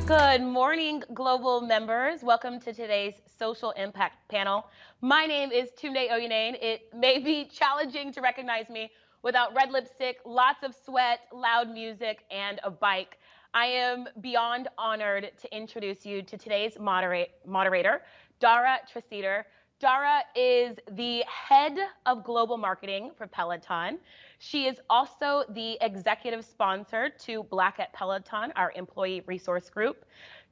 Good morning, global members. Welcome to today's social impact panel. My name is Tunde Oyeneyin. It may be challenging to recognize me without red lipstick, lots of sweat, loud music, and a bike. I am beyond honored to introduce you to today's moderator, Dara Treseder. Dara is the head of global marketing for Peloton. She is also the executive sponsor to Black at Peloton, our employee resource group.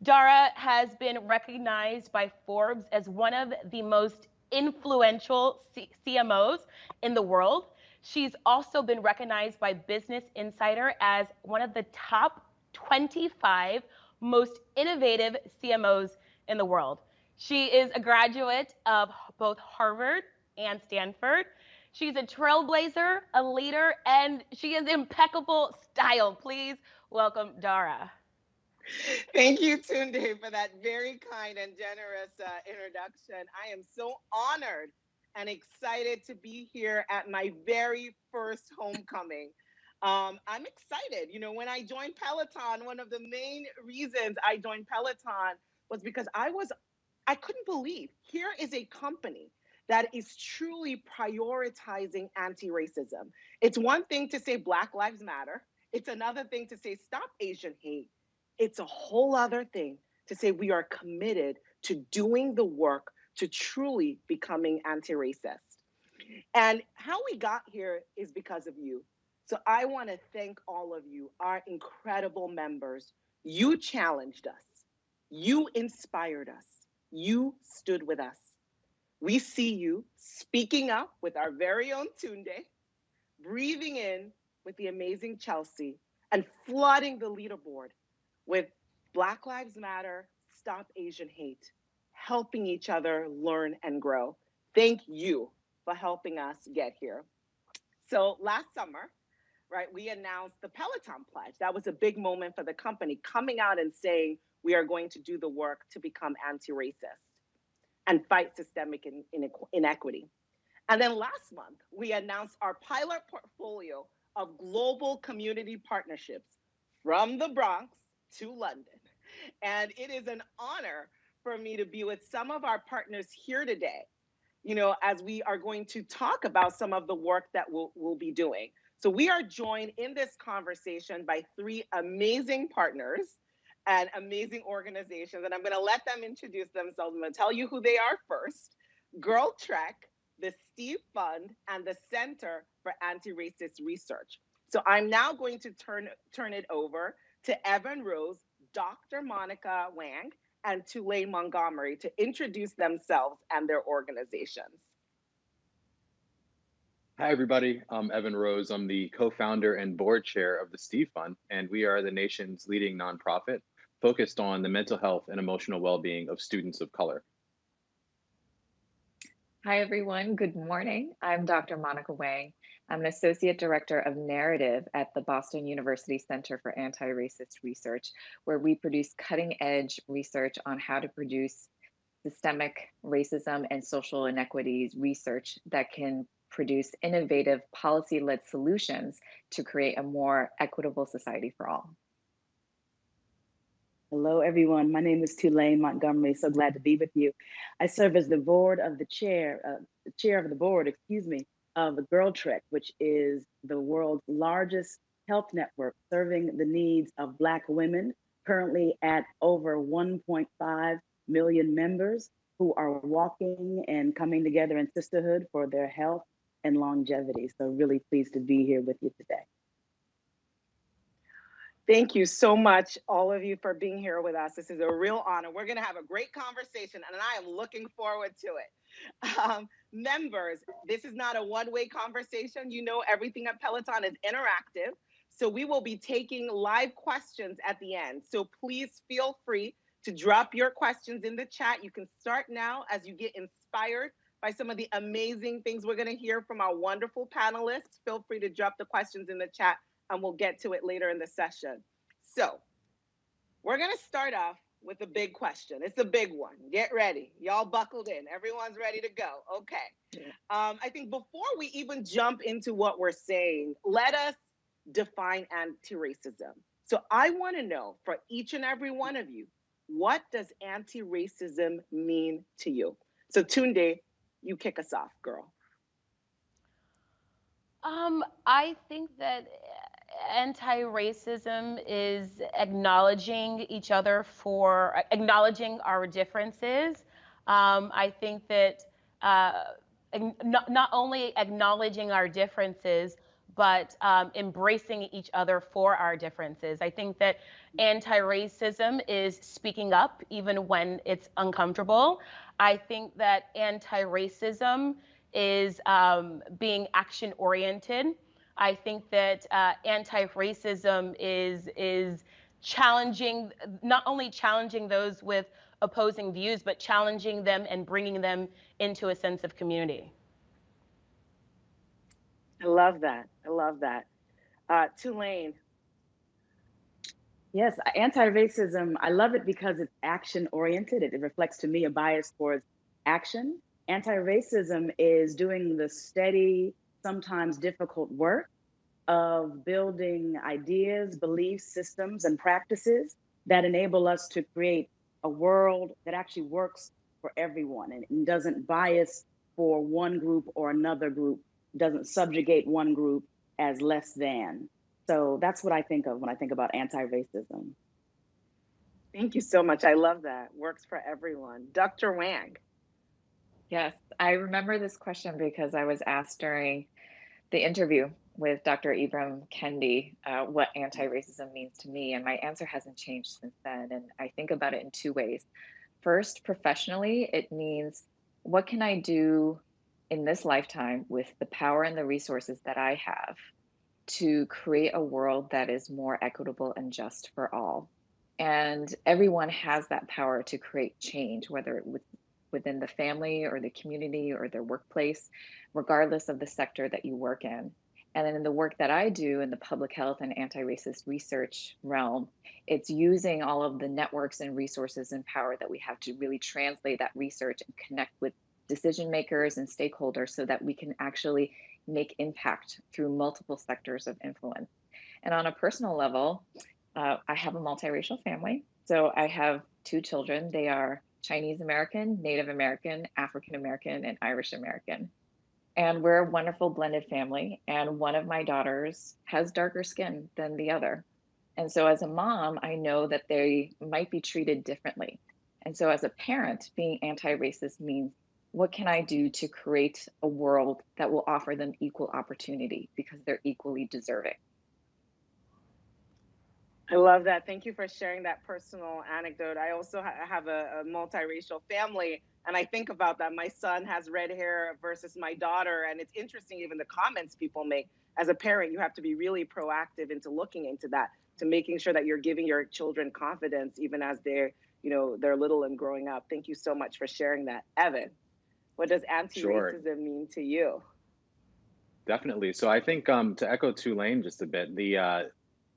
Dara has been recognized by Forbes as one of the most influential CMOs in the world. She's also been recognized by Business Insider as one of the top 25 most innovative CMOs in the world. She is a graduate of both Harvard and Stanford. She's a trailblazer, a leader, and she has impeccable style. Please welcome Dara. Thank you, Tunde, for that very kind and generous introduction. I am so honored and excited to be here at my very first homecoming. I'm excited. You know, when I joined Peloton, one of the main reasons I joined Peloton was because I couldn't believe here is a company that is truly prioritizing anti-racism. It's one thing to say Black Lives Matter. It's another thing to say stop Asian hate. It's a whole other thing to say we are committed to doing the work to truly becoming anti-racist. And how we got here is because of you. So I want to thank all of you, our incredible members. You challenged us. You inspired us. You stood with us. We see you speaking up with our very own Tunde, breathing in with the amazing Chelsea, and flooding the leaderboard with Black Lives Matter, Stop Asian Hate, helping each other learn and grow. Thank you for helping us get here. So last summer, right, we announced the Peloton Pledge. That was a big moment for the company, coming out and saying we are going to do the work to become anti-racist and fight systemic inequity. And then last month, we announced our pilot portfolio of global community partnerships from the Bronx to London. And it is an honor for me to be with some of our partners here today, you know, as we are going to talk about some of the work that we'll be doing. So we are joined in this conversation by three amazing partners and amazing organizations. And I'm going to let them introduce themselves. I'm going to tell you who they are first. GirlTrek, the Steve Fund, and the Center for Antiracist Research. So I'm now going to turn it over to Evan Rose, Dr. Monica Wang, and Tulane Montgomery to introduce themselves and their organizations. Hi, everybody. I'm Evan Rose. I'm the co-founder and board chair of the Steve Fund, and we are the nation's leading nonprofit focused on the mental health and emotional well-being of students of color. Hi, everyone. Good morning. I'm Dr. Monica Wang. I'm an associate director of narrative at the Boston University Center for Antiracist Research, where we produce cutting-edge research on how to produce systemic racism and social inequities research that can produce innovative policy-led solutions to create a more equitable society for all. Hello, everyone. My name is Tulane Montgomery. So glad to be with you. I serve as the chair of the board, of the GirlTrek, which is the world's largest health network serving the needs of Black women, currently at over 1.5 million members who are walking and coming together in sisterhood for their health and longevity. So really pleased to be here with you today. Thank you so much, all of you, for being here with us. This is a real honor. We're going to have a great conversation, and I am looking forward to it. Members, this is not a one-way conversation. You know, everything at Peloton is interactive, so we will be taking live questions at the end. So please feel free to drop your questions in the chat. You can start now as you get inspired by some of the amazing things we're going to hear from our wonderful panelists. Feel free to drop the questions in the chat, and we'll get to it later in the session. So we're going to start off with a big question. It's a big one. Get ready. Y'all buckled in. Everyone's ready to go. Okay. I think before we even jump into what we're saying, let us define anti-racism. So I want to know for each and every one of you, what does anti-racism mean to you? So Tunde, you kick us off, girl. I think that anti-racism is acknowledging each other for acknowledging our differences. I think that not only acknowledging our differences, but embracing each other for our differences. I think that anti-racism is speaking up even when it's uncomfortable. I think that anti-racism is being action oriented. I think that anti-racism is challenging, not only challenging those with opposing views, but challenging them and bringing them into a sense of community. I love that. I love that. Tulane. Yes, anti-racism, I love it because it's action oriented. It reflects to me a bias towards action. Anti-racism is doing the steady, sometimes difficult work of building ideas, beliefs, systems, and practices that enable us to create a world that actually works for everyone and doesn't bias for one group or another group, doesn't subjugate one group as less than. So that's what I think of when I think about anti-racism. Thank you so much. I love that. Works for everyone. Dr. Wang. Yes, I remember this question because I was asked during the interview with Dr. Ibram Kendi what anti-racism means to me, and my answer hasn't changed since then. And I think about it in two ways. First, professionally, it means what can I do in this lifetime with the power and the resources that I have to create a world that is more equitable and just for all. And everyone has that power to create change, whether within the family or the community or their workplace, regardless of the sector that you work in. And then in the work that I do in the public health and anti-racist research realm, it's using all of the networks and resources and power that we have to really translate that research and connect with decision makers and stakeholders so that we can actually make impact through multiple sectors of influence. And on a personal level, I have a multiracial family. So I have two children. They are Chinese American, Native American, African American, and Irish American. And we're a wonderful blended family. And one of my daughters has darker skin than the other. And so as a mom, I know that they might be treated differently. And so as a parent, being anti-racist means what can I do to create a world that will offer them equal opportunity because they're equally deserving. I love that. Thank you for sharing that personal anecdote. I also have a multiracial family, and I think about that. My son has red hair versus my daughter, and it's interesting even the comments people make. As a parent, you have to be really proactive into looking into that, to making sure that you're giving your children confidence even as they're little and growing up. Thank you so much for sharing that. Evan, what does anti-racism mean to you? Definitely. So I think to echo Tulane just a bit,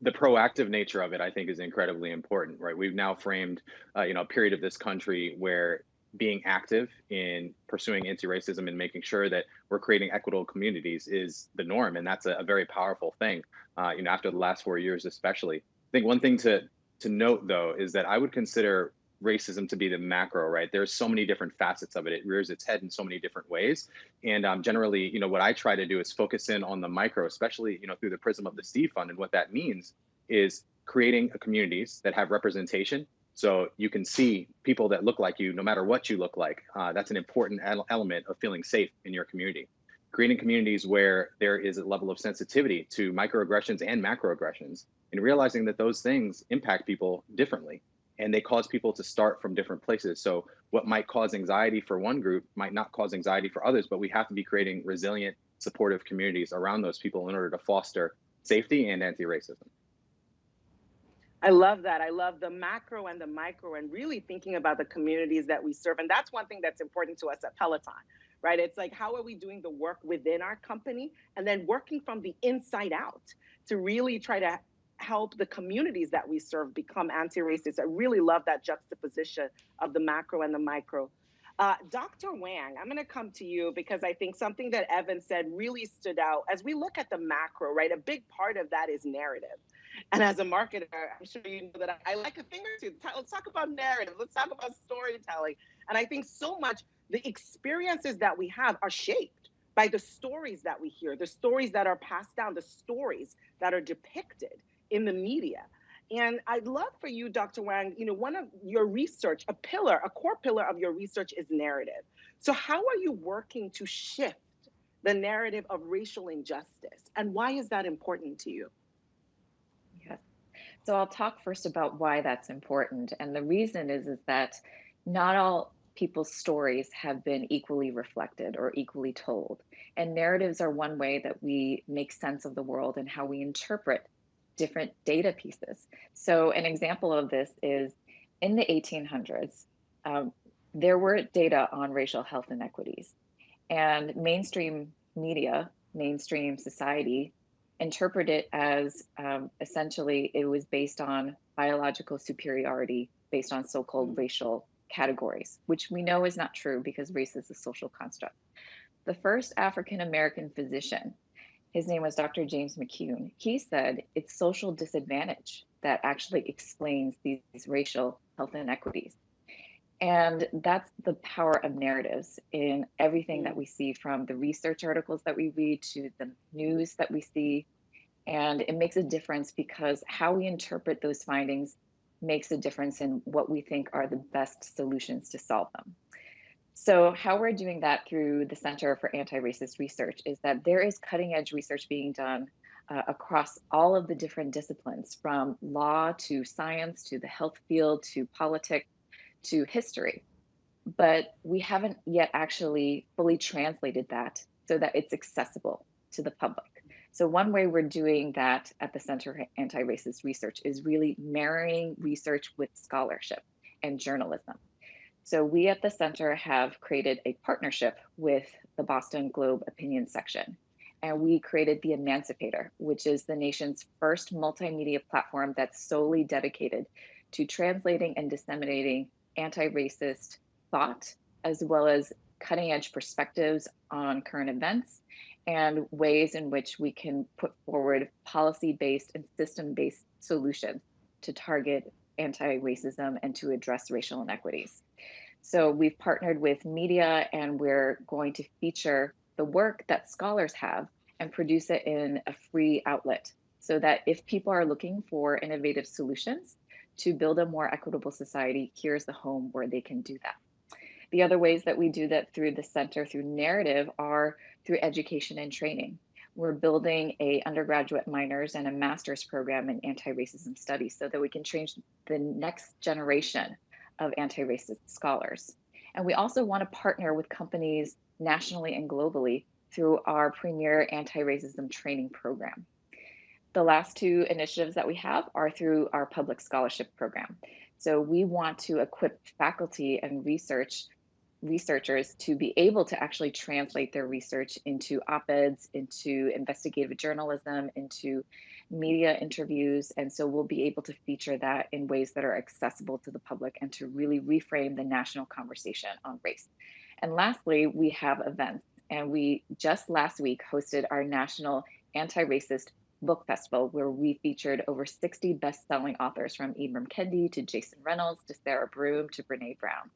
the proactive nature of it, I think, is incredibly important, right? We've now framed, a period of this country where being active in pursuing anti-racism and making sure that we're creating equitable communities is the norm, and that's a very powerful thing. After the last 4 years, especially. I think one thing to note though is that I would consider racism to be the macro, right? There's so many different facets of it. It rears its head in so many different ways. And generally, what I try to do is focus in on the micro, especially, through the prism of the Steve Fund. And what that means is creating communities that have representation. So you can see people that look like you, no matter what you look like. That's an important element of feeling safe in your community. Creating communities where there is a level of sensitivity to microaggressions and macroaggressions, and realizing that those things impact people differently. And they cause people to start from different places. So what might cause anxiety for one group might not cause anxiety for others, but we have to be creating resilient, supportive communities around those people in order to foster safety and anti-racism. I love that. I love the macro and the micro and really thinking about the communities that we serve. And that's one thing that's important to us at Peloton, right? It's like, how are we doing the work within our company and then working from the inside out to really try to help the communities that we serve become anti-racist. I really love that juxtaposition of the macro and the micro. Dr. Wang, I'm going to come to you because I think something that Evan said really stood out. As we look at the macro, right, a big part of that is narrative. And as a marketer, I'm sure you know that I like a thing or two. Let's talk about narrative. Let's talk about storytelling. And I think so much the experiences that we have are shaped by the stories that we hear, the stories that are passed down, the stories that are depicted in the media. And I'd love for you, Dr. Wang, one of your research, a core pillar of your research is narrative. So how are you working to shift the narrative of racial injustice? And why is that important to you? Yes. So I'll talk first about why that's important. And the reason is that not all people's stories have been equally reflected or equally told. And narratives are one way that we make sense of the world and how we interpret different data pieces. So an example of this is in the 1800s, there were data on racial health inequities, and mainstream media, mainstream society interpret it as essentially it was based on biological superiority based on so-called racial categories, which we know is not true because race is a social construct. The first African-American physician, his name was Dr. James McCune, he said it's social disadvantage that actually explains these racial health inequities. And that's the power of narratives in everything that we see, from the research articles that we read to the news that we see. And it makes a difference because how we interpret those findings makes a difference in what we think are the best solutions to solve them. So how we're doing that through the Center for Antiracist Research is that there is cutting edge research being done across all of the different disciplines, from law to science to the health field to politics to history. But we haven't yet actually fully translated that so that it's accessible to the public. So one way we're doing that at the Center for Anti-Racist Research is really marrying research with scholarship and journalism. So we at the center have created a partnership with the Boston Globe opinion section. And we created the Emancipator, which is the nation's first multimedia platform that's solely dedicated to translating and disseminating anti-racist thought, as well as cutting edge perspectives on current events and ways in which we can put forward policy-based and system-based solutions to target anti-racism and to address racial inequities. So we've partnered with media, and we're going to feature the work that scholars have and produce it in a free outlet, so that if people are looking for innovative solutions to build a more equitable society, here's the home where they can do that. The other ways that we do that through the center, through narrative, are through education and training. We're building a undergraduate minors and a master's program in anti-racism studies so that we can train the next generation of anti-racist scholars. And we also want to partner with companies nationally and globally through our premier anti-racism training program. The last two initiatives that we have are through our public scholarship program. So we want to equip faculty and researchers to be able to actually translate their research into op-eds, into investigative journalism, into media interviews. And so we'll be able to feature that in ways that are accessible to the public and to really reframe the national conversation on race. And lastly, we have events. And we just last week hosted our national anti-racist book festival, where we featured over 60 best-selling authors, from Ibram Kendi to Jason Reynolds to Sarah Broom to Brene Brown.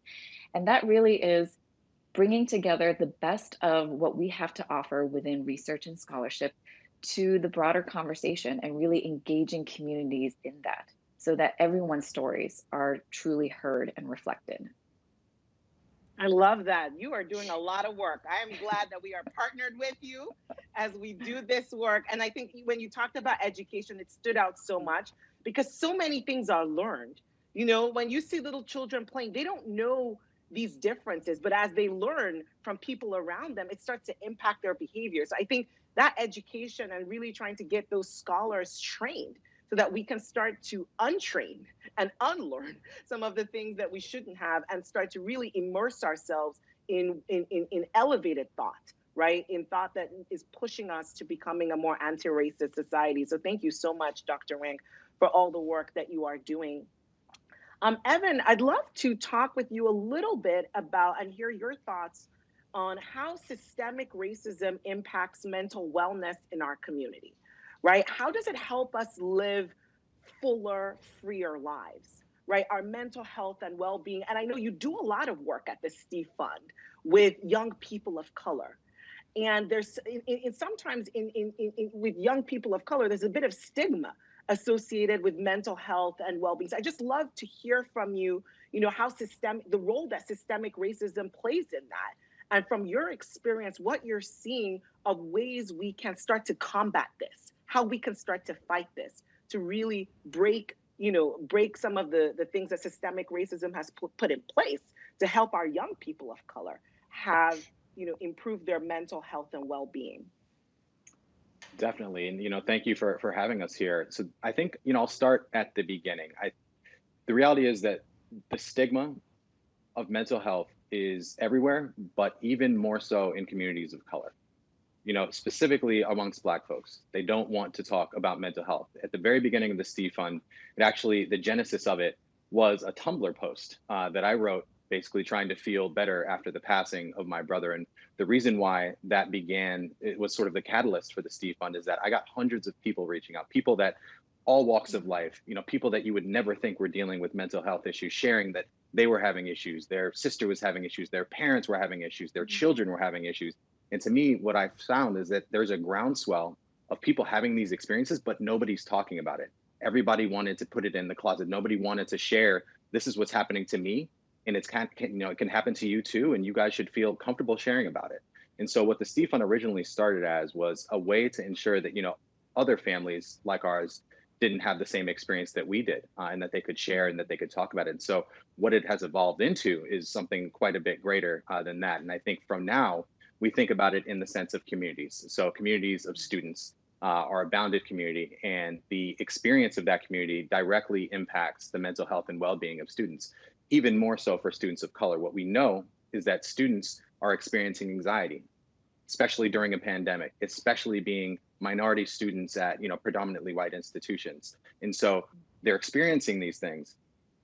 And that really is bringing together the best of what we have to offer within research and scholarship to the broader conversation, and really engaging communities in that so that everyone's stories are truly heard and reflected. I love that. You are doing a lot of work. I am glad that we are partnered with you as we do this work. And I think when you talked about education, it stood out so much because so many things are learned. You know, when you see little children playing, they don't know these differences, but as they learn from people around them, it starts to impact their behavior. So I think that education and really trying to get those scholars trained so that we can start to untrain and unlearn some of the things that we shouldn't have, and start to really immerse ourselves in elevated thought, right? In thought that is pushing us to becoming a more anti-racist society. So thank you so much, Dr. Wang, for all the work that you are doing. Evan, I'd love to talk with you a little bit about and hear your thoughts on how systemic racism impacts mental wellness in our community, right? How does it help us live fuller, freer lives, right? Our mental health and well-being. And I know you do a lot of work at the Steve Fund with young people of color. And there's sometimes with young people of color, there's a bit of stigma associated with mental health and well-being. So I just love to hear from you, how the role that systemic racism plays in that. And from your experience, what you're seeing of ways we can start to combat this, how we can start to fight this, to really break some of the things that systemic racism has put in place to help our young people of color have improve their mental health and well-being. Definitely. And, thank you for having us here. So I think, I'll start at the beginning. The reality is that the stigma of mental health is everywhere, but even more so in communities of color, specifically amongst Black folks. They don't want to talk about mental health. At the very beginning of the Steve Fund, the genesis of it was a Tumblr post that I wrote, basically trying to feel better after the passing of my brother. And the reason why that began, it was sort of the catalyst for the Steve Fund, is that I got hundreds of people reaching out, people that all walks of life, people that you would never think were dealing with mental health issues, sharing that they were having issues, their sister was having issues, their parents were having issues, their children were having issues. And to me, what I've found is that there's a groundswell of people having these experiences, but nobody's talking about it. Everybody wanted to put it in the closet. Nobody wanted to share, this is what's happening to me. And it can happen to you too, and you guys should feel comfortable sharing about it. And so what the Steve Fund originally started as was a way to ensure that other families like ours didn't have the same experience that we did, and that they could share and that they could talk about it. And so what it has evolved into is something quite a bit greater than that. And I think from now we think about it in the sense of communities. So communities of students are a bounded community, and the experience of that community directly impacts the mental health and well-being of students. Even more so for students of color. What we know is that students are experiencing anxiety, especially during a pandemic, especially being minority students at predominantly white institutions. And so they're experiencing these things.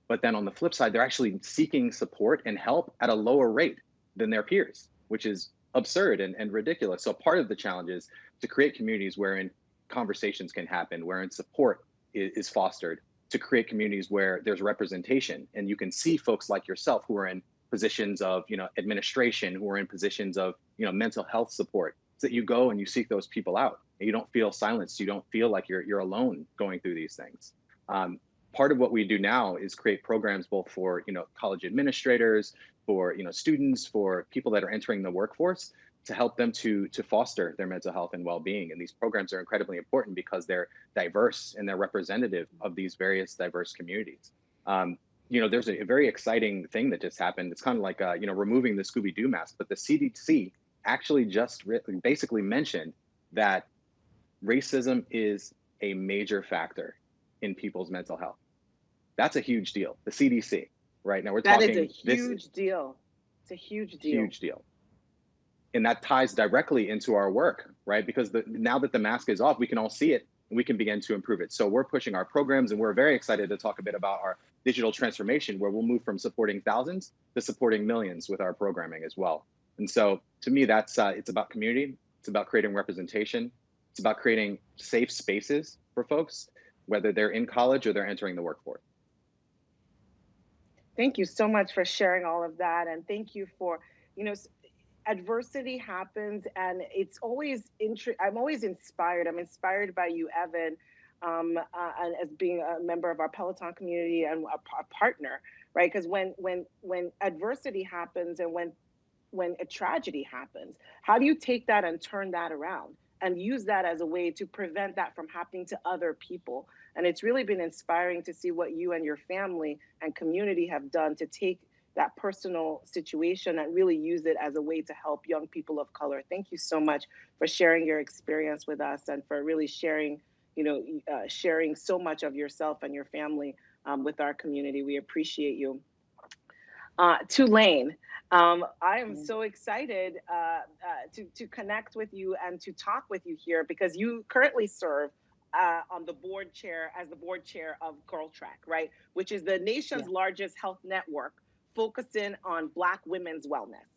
But then on the flip side, they're actually seeking support and help at a lower rate than their peers, which is absurd and ridiculous. So part of the challenge is to create communities wherein conversations can happen, wherein support is fostered, to create communities where there's representation and you can see folks like yourself who are in positions of administration, who are in positions of mental health support, so that you go and you seek those people out and you don't feel silenced. You don't feel like you're alone going through these things. Part of what we do now is create programs both for college administrators, for students, for people that are entering the workforce, to help them to foster their mental health and well-being. And these programs are incredibly important because they're diverse and they're representative of these various diverse communities. There's a very exciting thing that just happened. It's kind of like removing the Scooby-Doo mask, but the CDC actually just basically mentioned that racism is a major factor in people's mental health. That's a huge deal. The CDC, right? Now we're talking. That is a huge deal. It's a huge deal. Huge deal. And that ties directly into our work, right? Because now that the mask is off, we can all see it and we can begin to improve it. So we're pushing our programs, and we're very excited to talk a bit about our digital transformation, where we'll move from supporting thousands to supporting millions with our programming as well. And so to me, that's it's about community. It's about creating representation. It's about creating safe spaces for folks, whether they're in college or they're entering the workforce. Thank you so much for sharing all of that. And thank you for, adversity happens, and it's always I'm always inspired. I'm inspired by you, Evan, and as being a member of our Peloton community and a partner, right? Because when adversity happens and when a tragedy happens, how do you take that and turn that around and use that as a way to prevent that from happening to other people? And it's really been inspiring to see what you and your family and community have done to take that personal situation and really use it as a way to help young people of color. Thank you so much for sharing your experience with us and for really sharing, sharing so much of yourself and your family with our community. We appreciate you. Tulane, I am so excited to connect with you and to talk with you here because you currently serve on the board chair as the board chair of GirlTrek, right, which is the Yeah. nation's largest health network focusing on Black women's wellness,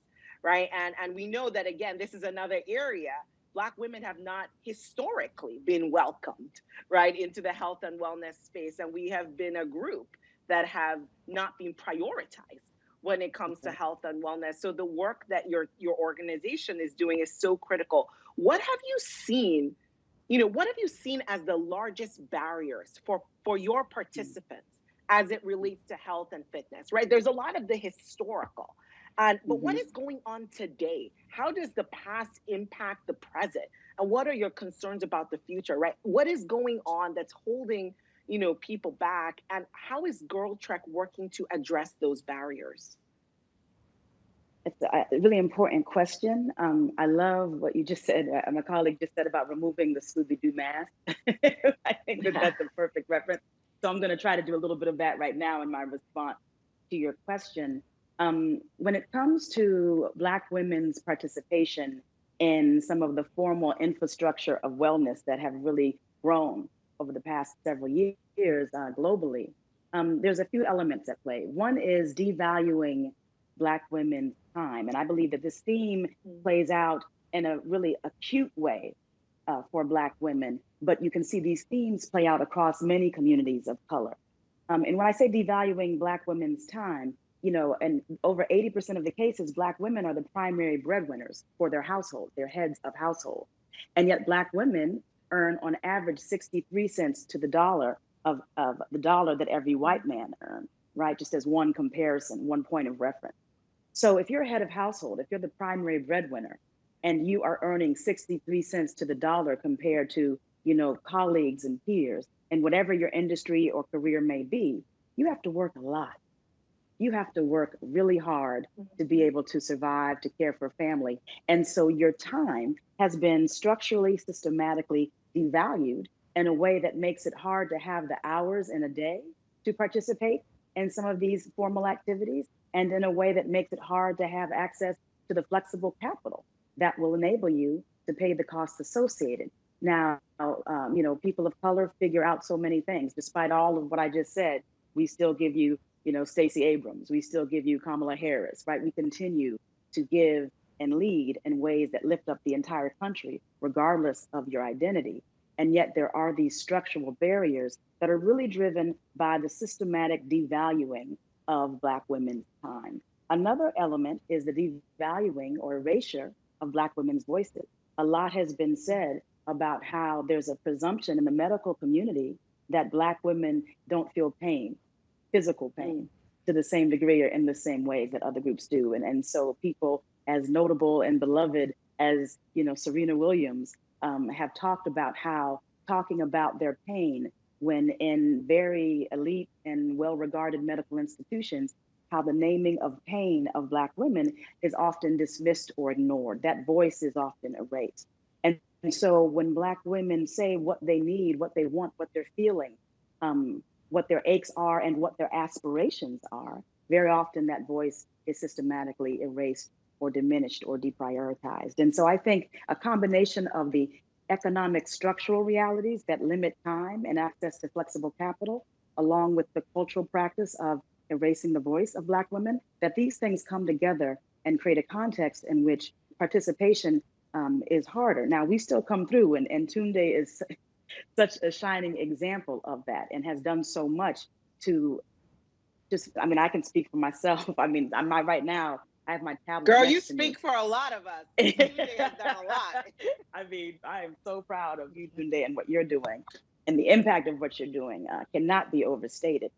right? And we know that, again, this is another area Black women have not historically been welcomed, right, into the health and wellness space, and we have been a group that have not been prioritized when it comes to Okay. health and wellness. So the work that your organization is doing is so critical. What have you seen? What have you seen as the largest barriers for your participants as it relates to health and fitness, right? There's a lot of the historical. But what Mm-hmm. is going on today? How does the past impact the present? And what are your concerns about the future, right? What is going on that's holding, people back? And how is GirlTrek working to address those barriers? It's a really important question. I love what you just said. My colleague just said about removing the Scooby-Doo mask. I think that that's a perfect reference. So I'm going to try to do a little bit of that right now in my response to your question. When it comes to Black women's participation in some of the formal infrastructure of wellness that have really grown over the past several years globally, there's a few elements at play. One is devaluing Black women's time. And I believe that this theme plays out in a really acute way for Black women, but you can see these themes play out across many communities of color. And when I say devaluing Black women's time, and over 80% of the cases, Black women are the primary breadwinners for their household, their heads of household. And yet Black women earn on average 63 cents to the dollar of the dollar that every white man earns, right? Just as one comparison, one point of reference. So if you're a head of household, if you're the primary breadwinner, and you are earning 63 cents to the dollar compared to, colleagues and peers, and whatever your industry or career may be, you have to work a lot. You have to work really hard to be able to survive, to care for family. And so your time has been structurally, systematically devalued in a way that makes it hard to have the hours in a day to participate in some of these formal activities, and in a way that makes it hard to have access to the flexible capital that will enable you to pay the costs associated. Now, people of color figure out so many things. Despite all of what I just said, we still give you, Stacey Abrams. We still give you Kamala Harris, right? We continue to give and lead in ways that lift up the entire country, regardless of your identity. And yet there are these structural barriers that are really driven by the systematic devaluing of Black women's time. Another element is the devaluing or erasure of Black women's voices. A lot has been said about how there's a presumption in the medical community that Black women don't feel pain, physical pain, to the same degree or in the same ways that other groups do. And so people as notable and beloved as, Serena Williams have talked about how talking about their pain when in very elite and well-regarded medical institutions, how the naming of pain of Black women is often dismissed or ignored. That voice is often erased. And so when Black women say what they need, what they want, what they're feeling, what their aches are and what their aspirations are, very often that voice is systematically erased or diminished or deprioritized. And so I think a combination of the economic structural realities that limit time and access to flexible capital, along with the cultural practice of erasing the voice of Black women, that these things come together and create a context in which participation is harder. Now, we still come through, and Tunde is such a shining example of that and has done so much to I can speak for myself. I'm right now, I have my tablet Girl, you next to me. speak for a lot of us. Tunde has done a lot. I am so proud of you, Tunde, and what you're doing. And the impact of what you're doing cannot be overstated.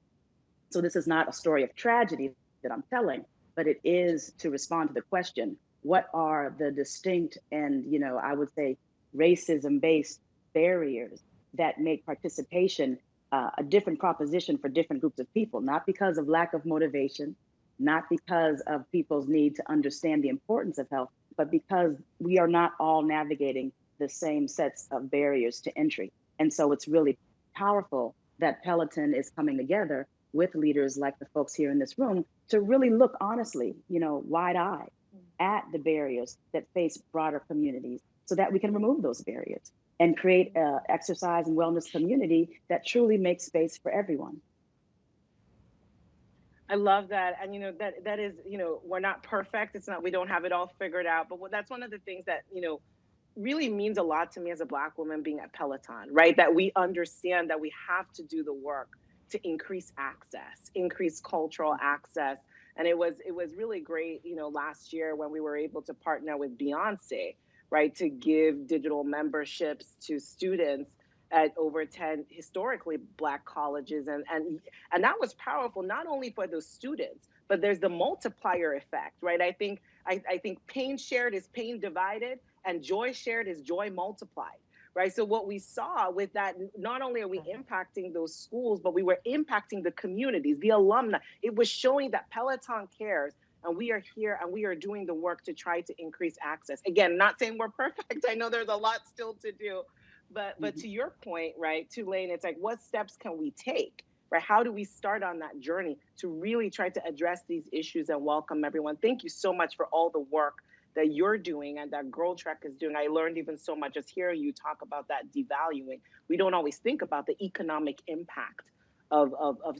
So this is not a story of tragedy that I'm telling, but it is to respond to the question, what are the distinct and, I would say, racism-based barriers that make participation a different proposition for different groups of people, not because of lack of motivation, not because of people's need to understand the importance of health, but because we are not all navigating the same sets of barriers to entry. And so it's really powerful that Peloton is coming together with leaders like the folks here in this room to really look honestly, wide-eyed at the barriers that face broader communities so that we can remove those barriers. and create an exercise and wellness community that truly makes space for everyone. I love that. And, that is, we're not perfect. It's not, we don't have it all figured out, but that's one of the things that, really means a lot to me as a Black woman being at Peloton, right? That we understand that we have to do the work to increase access, increase cultural access. And it was really great, last year when we were able to partner with Beyonce, right, to give digital memberships to students at over 10 historically Black colleges. And that was powerful, not only for those students, but there's the multiplier effect, right? I think pain shared is pain divided, and joy shared is joy multiplied, right? So what we saw with that, not only are we impacting those schools, but we were impacting the communities, the alumni. It was showing that Peloton cares, and we are here and we are doing the work to try to increase access. Again, not saying we're perfect. I know there's a lot still to do, but to your point, right, Tulane, it's like, what steps can we take? Right? How do we start on that journey to really try to address these issues and welcome everyone? Thank you so much for all the work that you're doing and that GirlTrek is doing. I learned even so much just hearing you talk about that devaluing. We don't always think about the economic impact of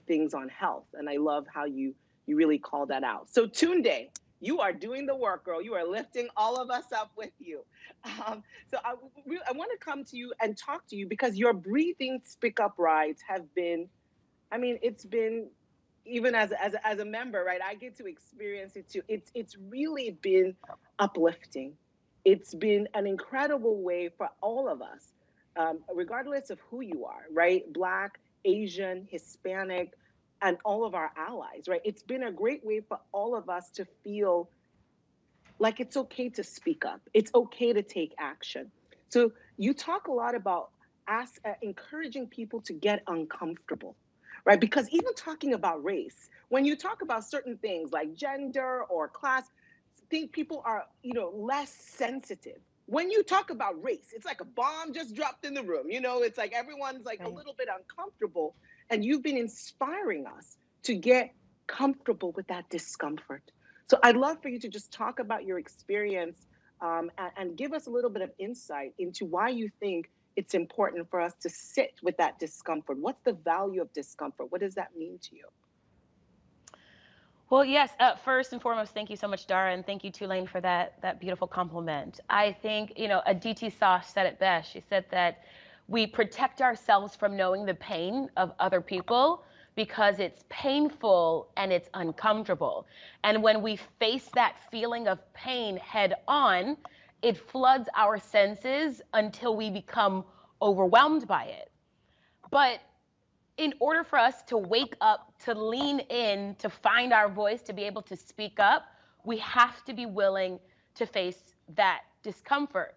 things on health. And I love how you really call that out. So Tunde, you are doing the work, girl. You are lifting all of us up with you. So I want to come to you and talk to you because your breathing Speak Up rides have been, it's been, even as a member, right? I get to experience it too. It's really been uplifting. It's been an incredible way for all of us, regardless of who you are, right? Black, Asian, Hispanic, and all of our allies, right? It's been a great way for all of us to feel like it's okay to speak up. It's okay to take action. So you talk a lot about encouraging people to get uncomfortable, right? Because even talking about race, when you talk about certain things like gender or class, I think people are, less sensitive. When you talk about race, it's like a bomb just dropped in the room. It's like everyone's like a little bit uncomfortable. And you've been inspiring us to get comfortable with that discomfort. So I'd love for you to just talk about your experience and give us a little bit of insight into why you think it's important for us to sit with that discomfort. What's the value of discomfort? What does that mean to you? Well, yes, first and foremost, thank you so much, Dara, and thank you, Tulane, for that beautiful compliment. I think, Aditi Sauce said it best. She said that we protect ourselves from knowing the pain of other people because it's painful and it's uncomfortable. And when we face that feeling of pain head on, it floods our senses until we become overwhelmed by it. But in order for us to wake up, to lean in, to find our voice, to be able to speak up, we have to be willing to face that discomfort.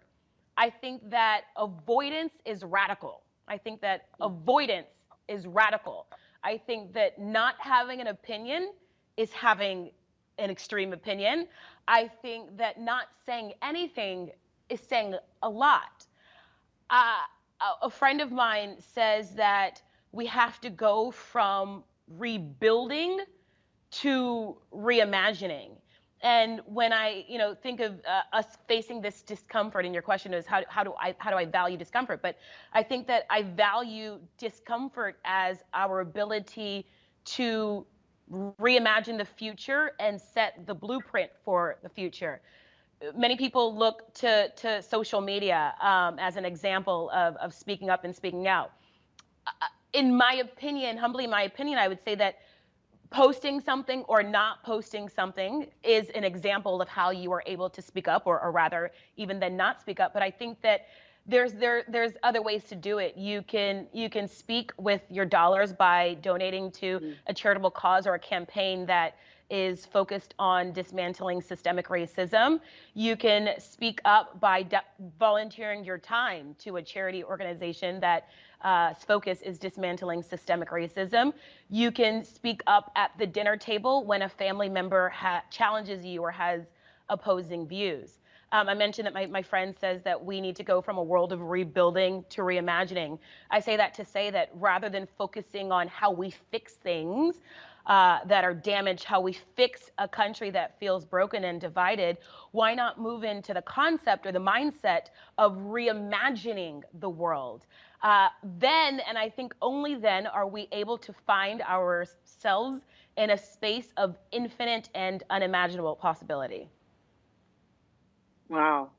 I think that avoidance is radical. I think that not having an opinion is having an extreme opinion. I think that not saying anything is saying a lot. A friend of mine says that we have to go from rebuilding to reimagining. And when I, think of us facing this discomfort, and your question is how do I value discomfort? But I think that I value discomfort as our ability to reimagine the future and set the blueprint for the future. Many people look to social media as an example of speaking up and speaking out. In my opinion, humbly in my opinion, I would say that posting something or not posting something is an example of how you are able to speak up, or rather even then not speak up. But I think that there's other ways to do it. You can speak with your dollars by donating to a charitable cause or a campaign that is focused on dismantling systemic racism. You can speak up by volunteering your time to a charity organization that focus is dismantling systemic racism. You can speak up at the dinner table when a family member challenges you or has opposing views. I mentioned that my friend says that we need to go from a world of rebuilding to reimagining. I say that to say that rather than focusing on how we fix things, that are damaged, how we fix a country that feels broken and divided, why not move into the concept or the mindset of reimagining the world? Then, and I think only then, are we able to find ourselves in a space of infinite and unimaginable possibility. Wow.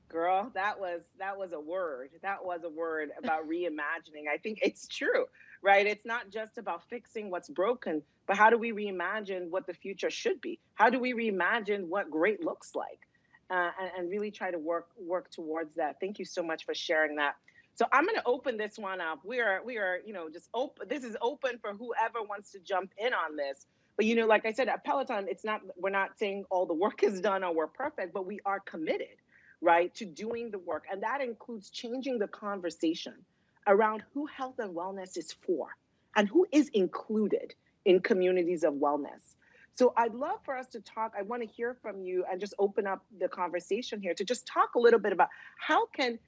Girl, that was a word. That was a word about reimagining. I think it's true, right? It's not just about fixing what's broken, but how do we reimagine what the future should be? How do we reimagine what great looks like? And really try to work towards that. Thank you so much for sharing that. So I'm going to open this one up. We are, just open. This is open for whoever wants to jump in on this. But, like I said, at Peloton, we're not saying all the work is done or we're perfect, but we are committed, right, to doing the work. And that includes changing the conversation around who health and wellness is for and who is included in communities of wellness. So I'd love for us to talk. I want to hear from you and just open up the conversation here to just talk a little bit about how can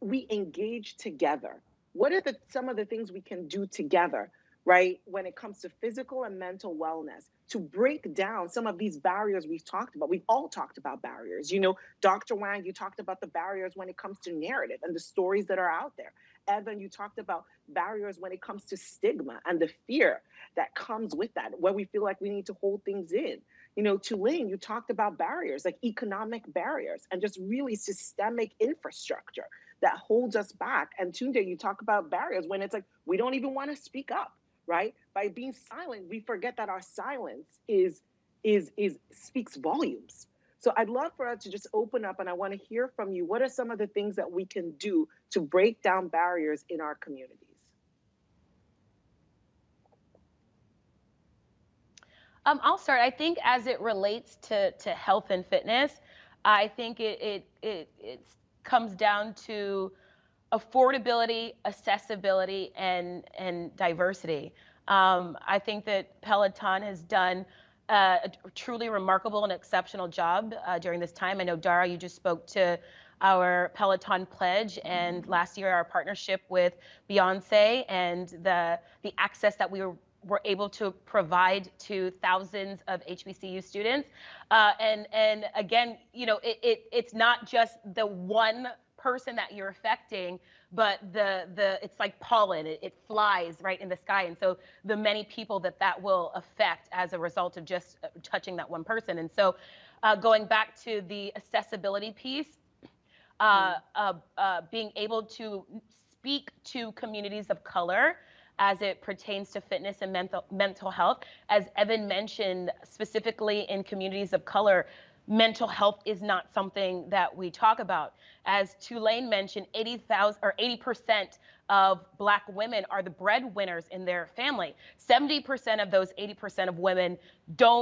we engage together? What are some of the things we can do together, right, when it comes to physical and mental wellness, to break down some of these barriers we've talked about? We've all talked about barriers. Dr. Wang, you talked about the barriers when it comes to narrative and the stories that are out there. Evan, you talked about barriers when it comes to stigma and the fear that comes with that, where we feel like we need to hold things in. Tulane, you talked about barriers, like economic barriers and just really systemic infrastructure that holds us back. And Tunde, you talk about barriers when it's like we don't even want to speak up, right? By being silent, we forget that our silence speaks volumes. So I'd love for us to just open up, and I want to hear from you. What are some of the things that we can do to break down barriers in our communities? I'll start. I think as it relates to health and fitness, I think it comes down to affordability, accessibility, and diversity. I think that Peloton has done a truly remarkable and exceptional job during this time. I know, Dara, you just spoke to our Peloton pledge, and last year our partnership with Beyonce and the access that we were able to provide to thousands of HBCU students. And again, it's not just the one person that you're affecting, but it's like pollen. It flies right in the sky. And so the many people that will affect as a result of just touching that one person. And so going back to the accessibility piece, being able to speak to communities of color as it pertains to fitness and mental health. As Evan mentioned, specifically in communities of color, mental health is not something that we talk about. As Tulane mentioned, 80% of Black women are the breadwinners in their family. 70% of those 80% of women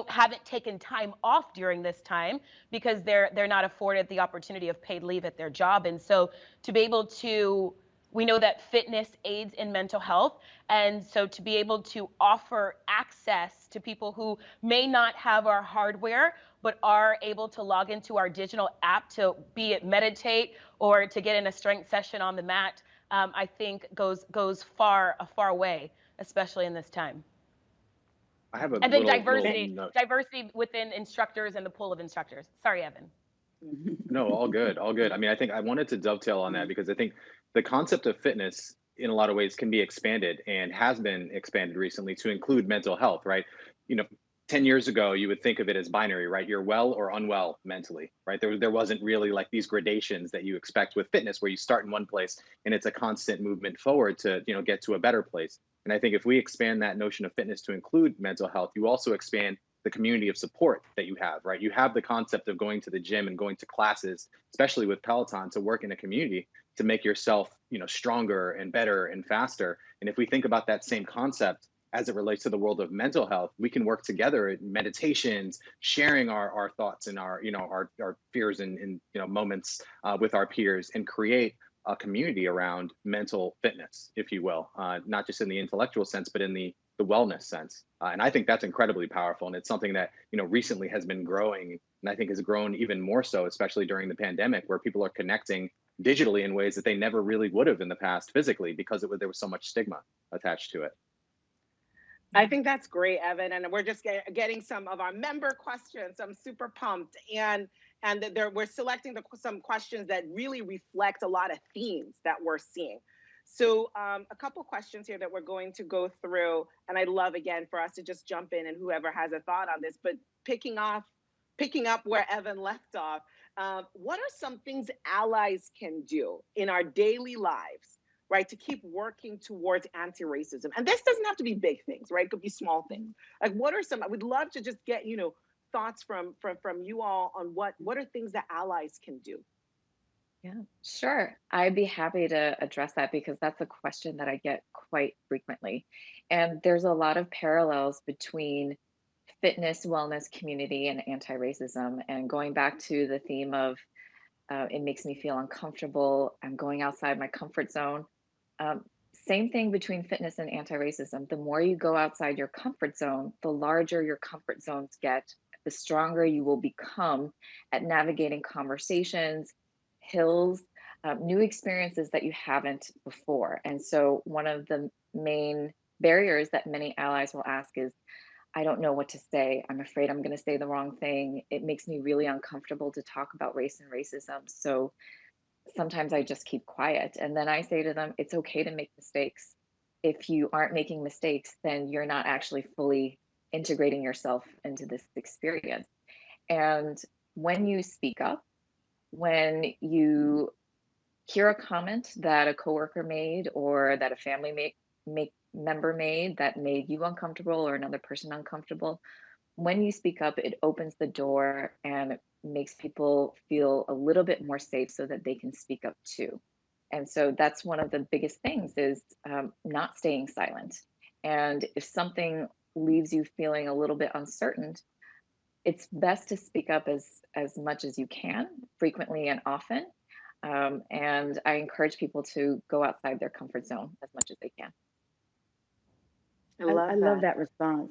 haven't taken time off during this time because they're not afforded the opportunity of paid leave at their job. And so to be able to, we know that fitness aids in mental health. And so to be able to offer access to people who may not have our hardware, but are able to log into our digital app to be it meditate or to get in a strength session on the mat, I think goes a far way, especially in this time. I have a and then diversity within instructors and the pool of instructors. Sorry, Evan. No, all good, all good. I mean, I think I wanted to dovetail on that because I think the concept of fitness in a lot of ways can be expanded and has been expanded recently to include mental health, right? 10 years ago, you would think of it as binary, right? You're well or unwell mentally, right? There wasn't really like these gradations that you expect with fitness where you start in one place and it's a constant movement forward to, get to a better place. And I think if we expand that notion of fitness to include mental health, you also expand the community of support that you have, right? You have the concept of going to the gym and going to classes, especially with Peloton, to work in a community to make yourself, stronger and better and faster. And if we think about that same concept as it relates to the world of mental health, we can work together in meditations, sharing our thoughts and our fears and moments with our peers and create a community around mental fitness, if you will, not just in the intellectual sense, but in the wellness sense. And I think that's incredibly powerful. And it's something that, recently has been growing and I think has grown even more so, especially during the pandemic, where people are connecting digitally in ways that they never really would have in the past physically because there was so much stigma attached to it. I think that's great, Evan. And we're just getting some of our member questions. I'm super pumped. And we're selecting some questions that really reflect a lot of themes that we're seeing. So a couple questions here that we're going to go through. And I'd love, again, for us to just jump in and whoever has a thought on this, but picking up where Evan left off, what are some things allies can do in our daily lives, right, to keep working towards anti-racism? And this doesn't have to be big things, right? It could be small things. Like, what are some? I would love to just get thoughts from you all on what are things that allies can do. Yeah, sure. I'd be happy to address that because that's a question that I get quite frequently. And there's a lot of parallels between fitness, wellness community, and anti-racism. And going back to the theme of it makes me feel uncomfortable, I'm going outside my comfort zone. Same thing between fitness and anti-racism. The more you go outside your comfort zone, the larger your comfort zones get, the stronger you will become at navigating conversations, hills, new experiences that you haven't before. And so one of the main barriers that many allies will ask is, I don't know what to say. I'm afraid I'm going to say the wrong thing. It makes me really uncomfortable to talk about race and racism. So sometimes I just keep quiet. And then I say to them, it's okay to make mistakes. If you aren't making mistakes, then you're not actually fully integrating yourself into this experience. And when you speak up, when you hear a comment that a coworker made or that a family member made that made you uncomfortable or another person uncomfortable, when you speak up, it opens the door and makes people feel a little bit more safe so that they can speak up too. And so that's one of the biggest things is not staying silent. And if something leaves you feeling a little bit uncertain, it's best to speak up as much as you can, frequently and often. And I encourage people to go outside their comfort zone as much as they can. I love that response.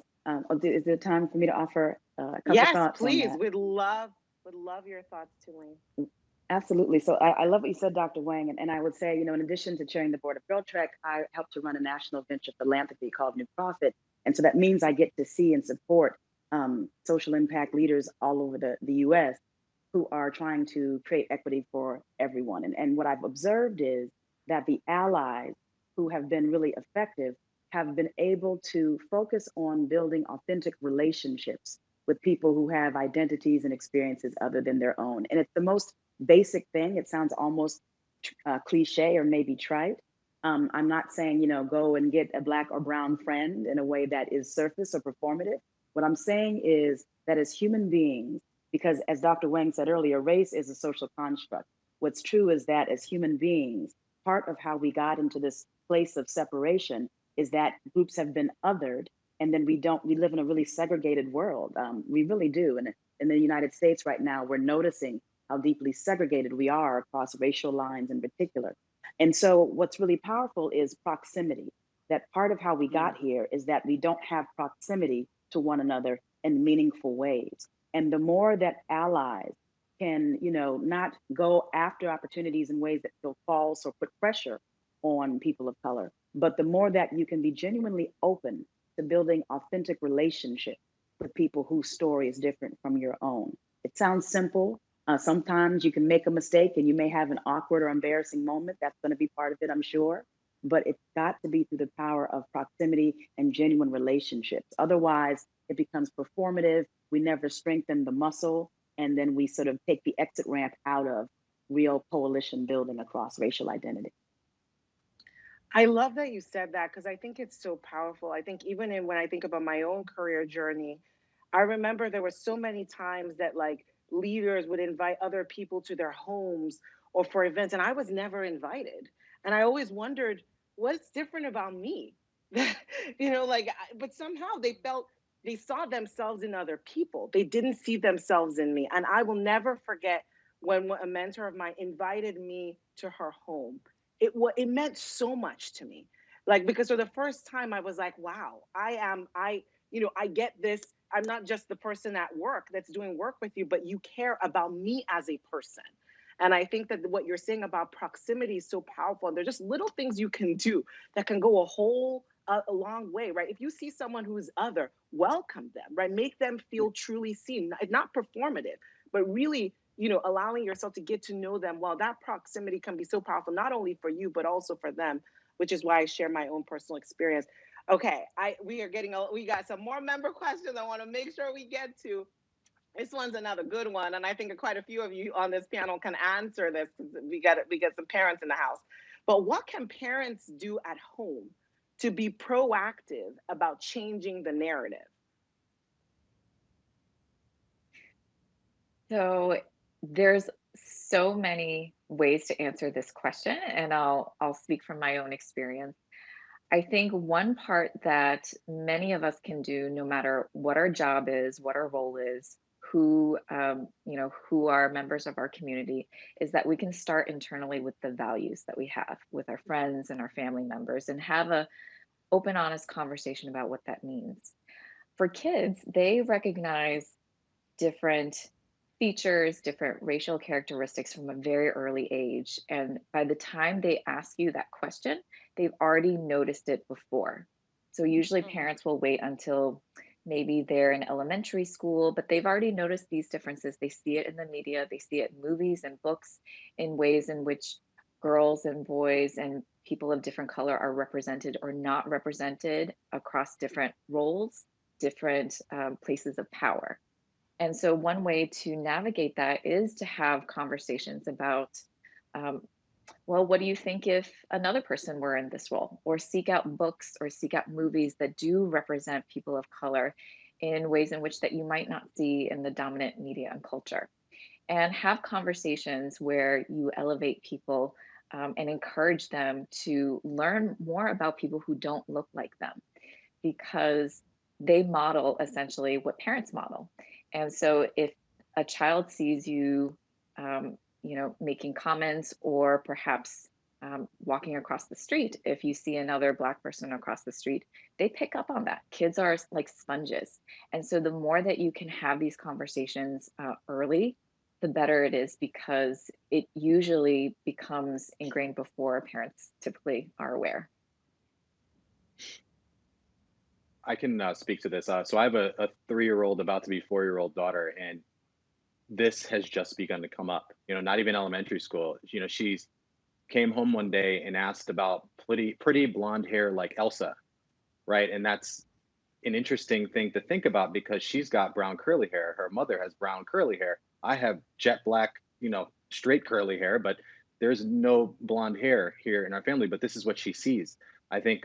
Is there time for me to offer a couple thoughts on that? Yes, please. Would love your thoughts, Tulane. Absolutely. So I love what you said, Dr. Wang. And I would say, in addition to chairing the board of GirlTrek, I help to run a national venture philanthropy called New Profit. And so that means I get to see and support social impact leaders all over the US who are trying to create equity for everyone. And what I've observed is that the allies who have been really effective have been able to focus on building authentic relationships with people who have identities and experiences other than their own. And it's the most basic thing. It sounds almost cliche or maybe trite. I'm not saying, go and get a Black or brown friend in a way that is surface or performative. What I'm saying is that as human beings, because as Dr. Wang said earlier, race is a social construct. What's true is that as human beings, part of how we got into this place of separation is that groups have been othered, and then we live in a really segregated world. We really do. And in the United States right now, we're noticing how deeply segregated we are across racial lines in particular. And so what's really powerful is proximity. That part of how we got here is that we don't have proximity to one another in meaningful ways. And the more that allies can, not go after opportunities in ways that feel false or put pressure on people of color, but the more that you can be genuinely open to building authentic relationships with people whose story is different from your own. It sounds simple. Sometimes you can make a mistake and you may have an awkward or embarrassing moment. That's going to be part of it, I'm sure. But it's got to be through the power of proximity and genuine relationships. Otherwise, it becomes performative. We never strengthen the muscle. And then we sort of take the exit ramp out of real coalition building across racial identity. I love that you said that because I think it's so powerful. I think even when I think about my own career journey, I remember there were so many times that leaders would invite other people to their homes or for events, and I was never invited. And I always wondered, what's different about me? But somehow they saw themselves in other people. They didn't see themselves in me. And I will never forget when a mentor of mine invited me to her home. It meant so much to me. Because for the first time I was like, wow, I get this. I'm not just the person at work that's doing work with you, but you care about me as a person. And I think that what you're saying about proximity is so powerful. And they're just little things you can do that can go a whole a long way, right? If you see someone who's other, welcome them, right? Make them feel truly seen, not performative, but really, allowing yourself to get to know them. Well, that proximity can be so powerful, not only for you, but also for them, which is why I share my own personal experience. Okay, we got some more member questions I want to make sure we get to. This one's another good one, and I think quite a few of you on this panel can answer this. We got some parents in the house. But what can parents do at home to be proactive about changing the narrative? So there's so many ways to answer this question, and I'll speak from my own experience. I think one part that many of us can do, no matter what our job is, what our role is, who who are members of our community, is that we can start internally with the values that we have with our friends and our family members, and have a open, honest conversation about what that means. For kids, they recognize different features, different racial characteristics from a very early age. And by the time they ask you that question, they've already noticed it before. So usually parents will wait until maybe they're in elementary school, but they've already noticed these differences. They see it in the media, they see it in movies and books, in ways in which girls and boys and people of different color are represented or not represented across different roles, different places of power. And so one way to navigate that is to have conversations about, well, what do you think if another person were in this role? Or seek out books or seek out movies that do represent people of color in ways in which that you might not see in the dominant media and culture. And have conversations where you elevate people and encourage them to learn more about people who don't look like them, because they model essentially what parents model. And so if a child sees you, making comments, or perhaps walking across the street, if you see another Black person across the street, they pick up on that. Kids are like sponges. And so the more that you can have these conversations early, the better it is, because it usually becomes ingrained before parents typically are aware. I can speak to this. So I have a 3-year-old, about to be 4-year-old daughter, and this has just begun to come up. Not even elementary school. She's came home one day and asked about pretty blonde hair like Elsa, right? And that's an interesting thing to think about, because she's got brown curly hair. Her mother has brown curly hair. I have jet black, straight curly hair, but there's no blonde hair here in our family. But this is what she sees. I think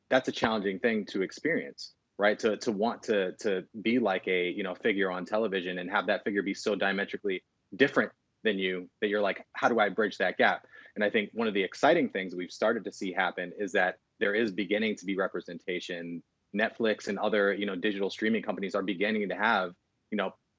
that's a challenging thing to experience, right? To want to be like a figure on television and have that figure be so diametrically different than you that you're like, how do I bridge that gap? And I think one of the exciting things we've started to see happen is that there is beginning to be representation. Netflix and other digital streaming companies are beginning to have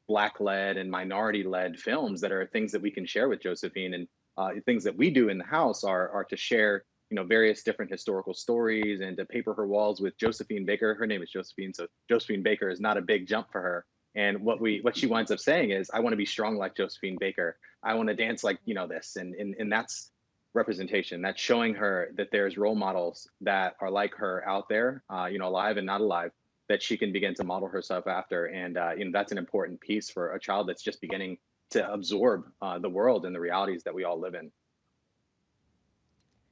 Black-led and minority-led films that are things that we can share with Josephine. And things that we do in the house are to share various different historical stories and to paper her walls with Josephine Baker. Her name is Josephine, so Josephine Baker is not a big jump for her. And what she winds up saying is, I want to be strong like Josephine Baker. I want to dance like this, and that's representation. That's showing her that there's role models that are like her out there, alive and not alive, that she can begin to model herself after. And that's an important piece for a child that's just beginning to absorb the world and the realities that we all live in.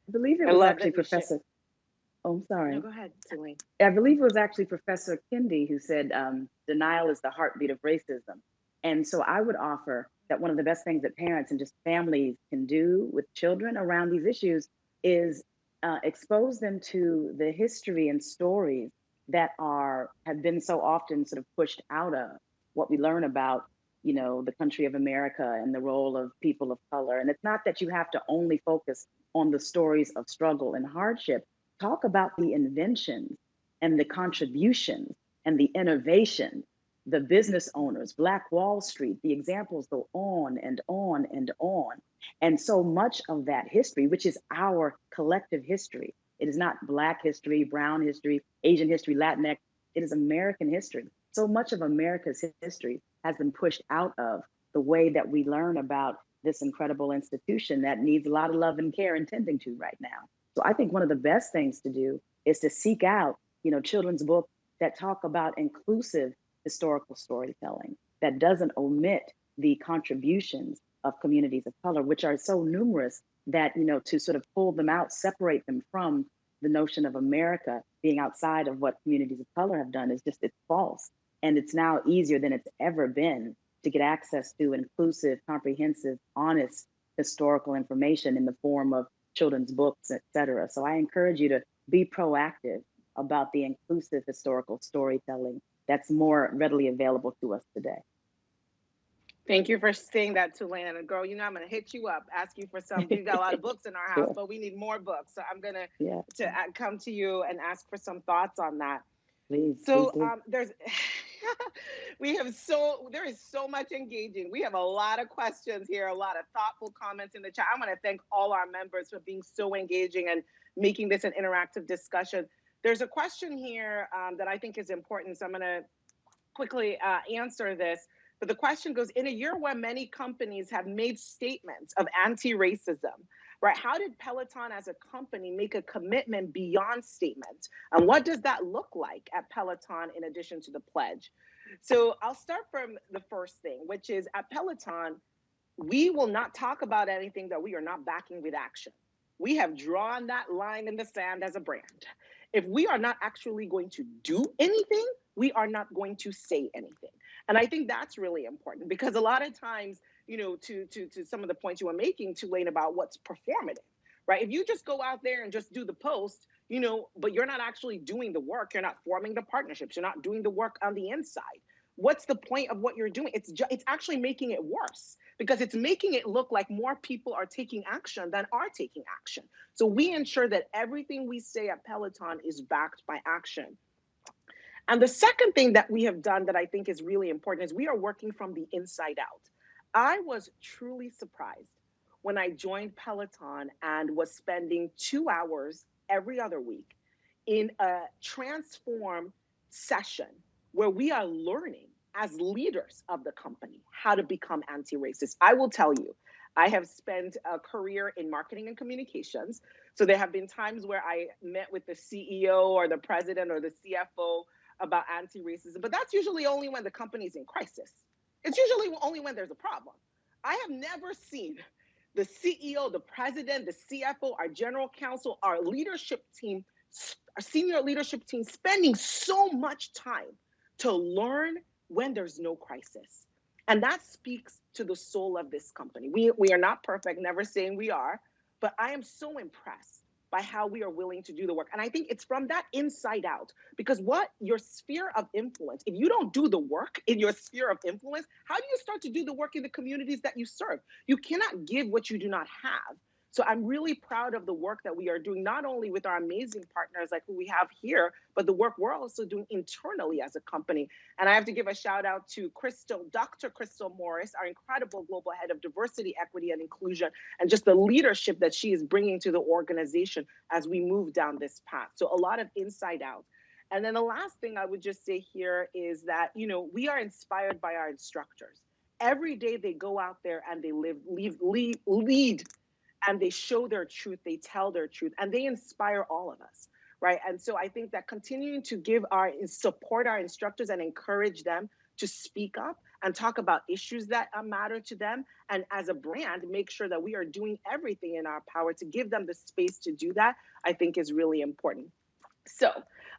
I believe it was actually Professor. Oh, I'm sorry. No, go ahead, Celine. I believe it was actually Professor Kendi who said denial is the heartbeat of racism. And so I would offer that one of the best things that parents and just families can do with children around these issues is expose them to the history and stories that have been so often sort of pushed out of what we learn about, the country of America and the role of people of color. And it's not that you have to only focus on the stories of struggle and hardship. Talk about the inventions and the contributions and the innovation, the business owners, Black Wall Street. The examples go on and on and on. And so much of that history, which is our collective history, it is not Black history, brown history, Asian history, Latinx, it is American history. So much of America's history has been pushed out of the way that we learn about this incredible institution that needs a lot of love and care and tending to right now. So I think one of the best things to do is to seek out, children's books that talk about inclusive historical storytelling that doesn't omit the contributions of communities of color, which are so numerous that, to sort of pull them out, separate them from the notion of America being outside of what communities of color have done is just, it's false. And it's now easier than it's ever been to get access to inclusive, comprehensive, honest historical information in the form of children's books, et cetera. So I encourage you to be proactive about the inclusive historical storytelling that's more readily available to us today. Thank you for saying that, Tulane. And girl, I'm going to hit you up, ask you for some. We've got a lot of books in our house, but we need more books. So I'm going to come to you and ask for some thoughts on that. Please. So there is so much engaging. We have a lot of questions here, a lot of thoughtful comments in the chat. I want to thank all our members for being so engaging and making this an interactive discussion. There's a question here that I think is important, so I'm going to quickly answer this. But the question goes, in a year where many companies have made statements of anti-racism, right? How did Peloton as a company make a commitment beyond statements? And what does that look like at Peloton in addition to the pledge? So I'll start from the first thing, which is at Peloton, we will not talk about anything that we are not backing with action. We have drawn that line in the sand as a brand. If we are not actually going to do anything, we are not going to say anything. And I think that's really important because a lot of times, to some of the points you were making, Tulane, about what's performative, right? If you just go out there and just do the post, but you're not actually doing the work, you're not forming the partnerships, you're not doing the work on the inside. What's the point of what you're doing? It's actually making it worse because it's making it look like more people are taking action than are taking action. So we ensure that everything we say at Peloton is backed by action. And the second thing that we have done that I think is really important is we are working from the inside out. I was truly surprised when I joined Peloton and was spending 2 hours every other week in a transform session where we are learning as leaders of the company how to become anti-racist. I will tell you, I have spent a career in marketing and communications. So there have been times where I met with the CEO or the president or the CFO about anti-racism, but that's usually only when the company's in crisis. It's usually only when there's a problem. I have never seen the CEO, the president, the CFO, our general counsel, our leadership team, our senior leadership team spending so much time to learn when there's no crisis. And that speaks to the soul of this company. We are not perfect, never saying we are, but I am so impressed by how we are willing to do the work. And I think it's from that inside out, because what your sphere of influence, if you don't do the work in your sphere of influence, how do you start to do the work in the communities that you serve? You cannot give what you do not have. So I'm really proud of the work that we are doing, not only with our amazing partners like who we have here, but the work we're also doing internally as a company. And I have to give a shout out to Dr. Crystal Morris, our incredible global head of diversity, equity, and inclusion, and just the leadership that she is bringing to the organization as we move down this path. So a lot of inside out. And then the last thing I would just say here is that, we are inspired by our instructors. Every day they go out there and they lead, and they show their truth, they tell their truth, and they inspire all of us, right? And so I think that continuing to support our instructors and encourage them to speak up and talk about issues that matter to them, and as a brand, make sure that we are doing everything in our power to give them the space to do that, I think is really important. So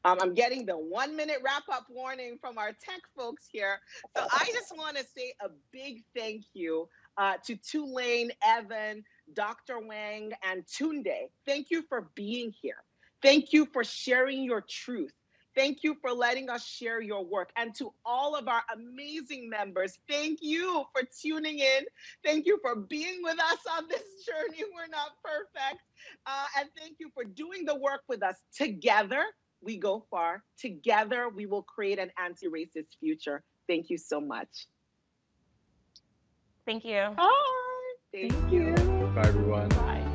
I'm getting the 1 minute wrap up warning from our tech folks here. So I just want to say a big thank you to Tulane, Evan, Dr. Wang, and Tunde. Thank you for being here. Thank you for sharing your truth. Thank you for letting us share your work. And to all of our amazing members, thank you for tuning in. Thank you for being with us on this journey. We're not perfect. And thank you for doing the work with us. Together, we go far. Together, we will create an anti-racist future. Thank you so much. Thank you. Bye. Thank you. Bye, everyone. Bye.